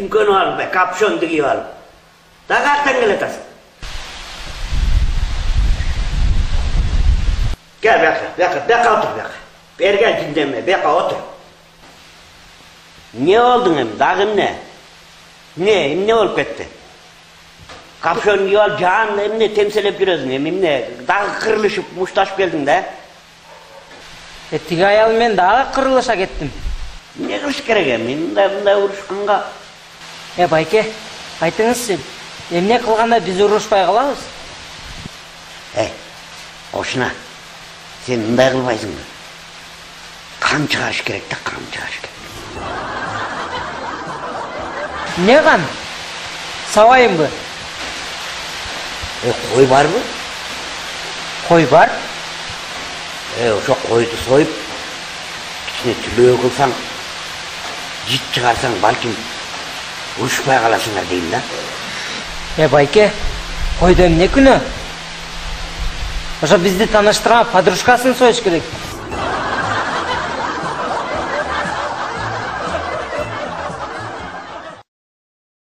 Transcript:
Sünkönü alıp be, kapşon dikiyi alıp. Da kalktan geletasın. Gel beka otur beka. Bergen dinleme, beka otur. Ne oldun hem, dağın ne? Ne olup gitti? Kapşon yol can emne temsil edip duruyorsun emne. Dağı kırılışıp muştaşıp geldin de. Tigi ayal men dağı kırılışa gittim. Ne kırış gerek emne? Bunda uruşkanға. Байке, айтыңыз сен. Эмне кылганда биз урушпай калабыз? Кошуна. Sen мындай кылбайсың. Кан чыгарыш керек да, кан чыгарыш керек. Не кан? Сабайынбы? Кой барбы? Кой бар? Ошо койду союп, ичине түлөө кылсаң, жит чыгарсаң, балким урушпай каласыңар дейм да. Байке, койду эмне күнөө? Ошо бизди тааныштырган подружкасын союш керек.